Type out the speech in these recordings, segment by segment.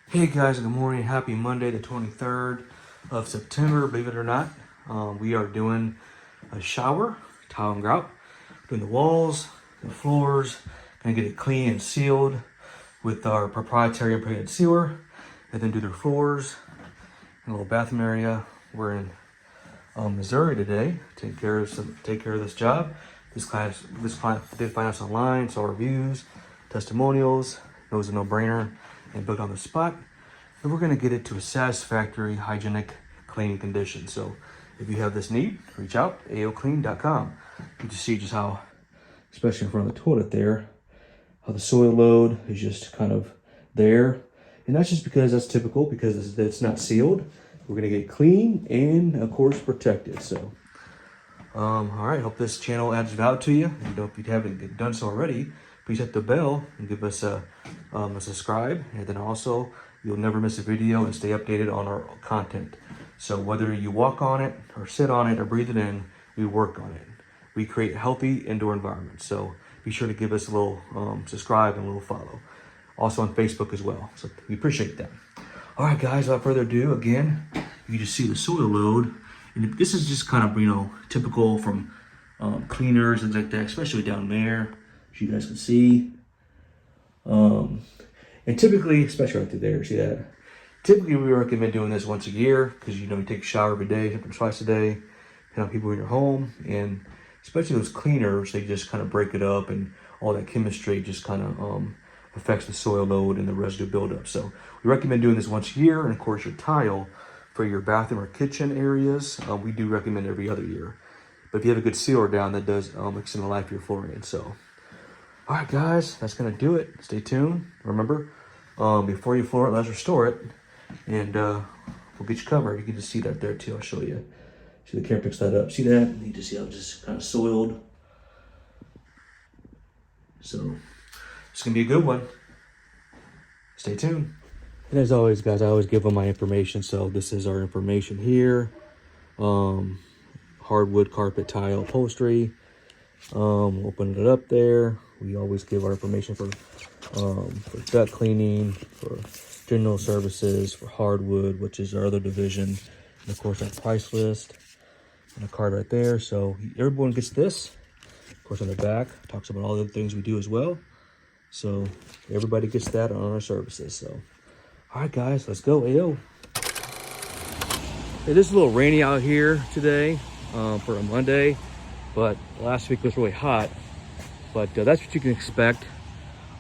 Hey guys, good morning. Happy Monday, the 23rd of September. Believe it or not, we are doing a shower, tile and grout, doing the walls, the floors, gonna get it clean and sealed with our proprietary impregnated sealer, and then do their floors and a little bathroom area. We're in Missouri today. Take care of this job. This client did find us online, saw reviews, testimonials, knows a no-brainer, and booked on the spot. And we're gonna get it to a satisfactory, hygienic cleaning condition. So if you have this need, reach out, AOCleaning.com. You can see just how, especially in front of the toilet there, how the soil load is just kind of there. And that's just because that's typical, because it's not sealed. We're gonna get it clean and of course protected. So, all right, hope this channel adds value to you. And if you haven't done so already, please hit the bell and give us a subscribe. And then also, you'll never miss a video and stay updated on our content. So whether you walk on it or sit on it or breathe it in, we work on it. We create healthy indoor environments. So be sure to give us a little subscribe and a little follow. Also on Facebook as well. So we appreciate that. All right, guys, without further ado, again, you just see the soil load. And this is just kind of, typical from cleaners and things like that, especially down there, as you guys can see. And typically, especially right through there, see that? Typically, we recommend doing this once a year because, you take a shower every day, sometimes twice a day, depending on people in your home. And especially those cleaners, they just kind of break it up and all that chemistry just kind of affects the soil load and the residue buildup. So we recommend doing this once a year. And of course, your tile for your bathroom or kitchen areas, we do recommend every other year. But if you have a good sealer down, that does extend the life of your flooring. So, all right, guys, that's going to do it. Stay tuned. Remember, before you floor it, let's restore it. And we'll get you covered. You can just see that there, too. I'll show you. See, the camera picks that up. See that? You can see how it's just kind of soiled. So, it's going to be a good one. Stay tuned. And as always, guys, I always give them my information. So, this is our information here. Hardwood, carpet, tile, upholstery. Open it up there. We always give our information for gut cleaning, for general services, for hardwood, which is our other division, and of course our price list and a card right there. So everyone gets this. Of course, on the back talks about all the other things we do as well. So everybody gets that on our services. So, all right, guys, let's go. AO. Hey, this is a little rainy out here today for a Monday, but last week was really hot. But that's what you can expect.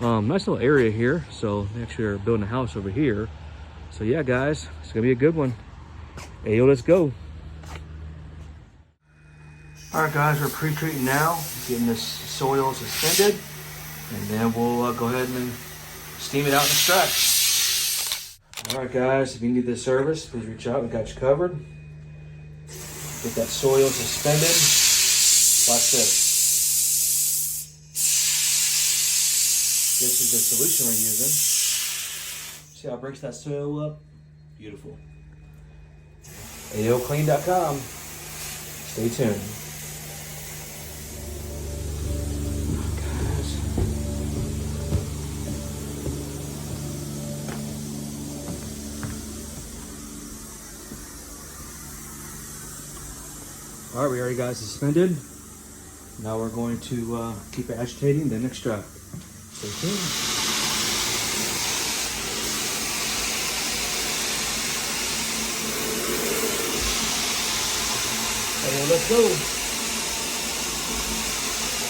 Nice little area here. So they actually are building a house over here. So yeah, guys, it's gonna be a good one. Hey, let's go. All right, guys, we're pre-treating now, getting this soil suspended, and then we'll go ahead and steam it out and extract. All right, guys, if you need this service, please reach out. We got you covered. Get that soil suspended. Watch this. This is the solution we're using. See how it breaks that soil up? Beautiful. AOClean.com. Stay tuned. All right, we already got it suspended. Now we're going to keep it agitating, then extract. Stay tuned. Hey, let's go.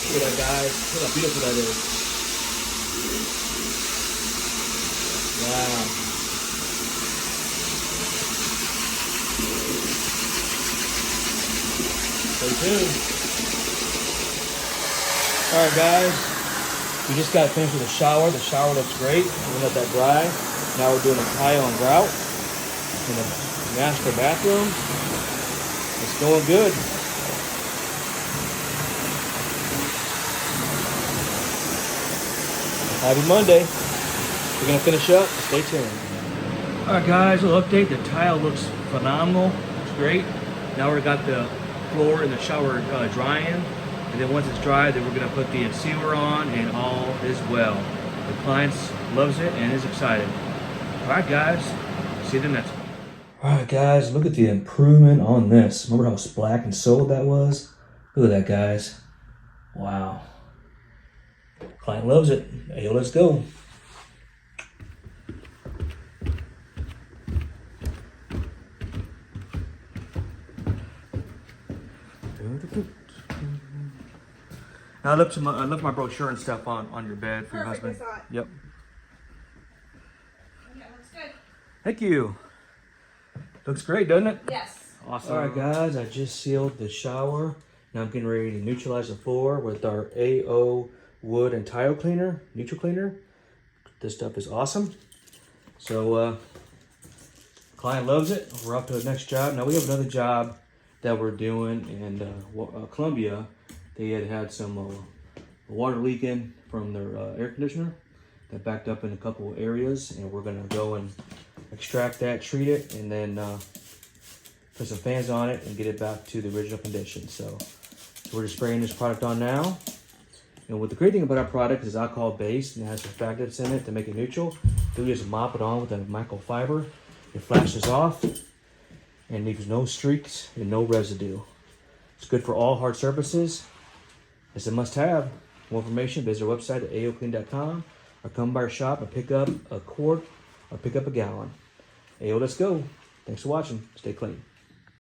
Look at that, guys. Look how beautiful that is. Wow. Stay tuned. All right, guys. We just got finished with the shower. The shower looks great. We're gonna let that dry. Now we're doing a tile and grout in the master bathroom. It's going good. Happy Monday. We're gonna finish up. Stay tuned. All right, guys, a little update. The tile looks phenomenal. It's great. Now we've got the floor in the shower drying. And then once it's dry, then we're gonna put the sealer on and all is well. The client loves it and is excited. All right, guys. See you in the next one. All right, guys. Look at the improvement on this. Remember how black and sold that was? Look at that, guys. Wow. Client loves it. Hey, let's go. Now I left my brochure and stuff on your bed for your husband. I saw it. Yep. Yeah, looks good. Thank you. Looks great, doesn't it? Yes. Awesome. All right, guys. I just sealed the shower. Now I'm getting ready to neutralize the floor with our AO wood and tile cleaner, neutral cleaner. This stuff is awesome. So client loves it. We're up to the next job. Now we have another job that we're doing in Columbia. They had some water leaking from their air conditioner that backed up in a couple of areas, and we're gonna go and extract that, treat it, and then put some fans on it and get it back to the original condition. So we're just spraying this product on now. And what the great thing about our product is alcohol based and it has surfactants in it to make it neutral. So we just mop it on with a microfiber. It flashes off and leaves no streaks and no residue. It's good for all hard surfaces. It's a must-have. For more information, visit our website at AOCleaning.com or come by our shop and pick up a quart or pick up a gallon. AO, let's go. Thanks for watching. Stay clean.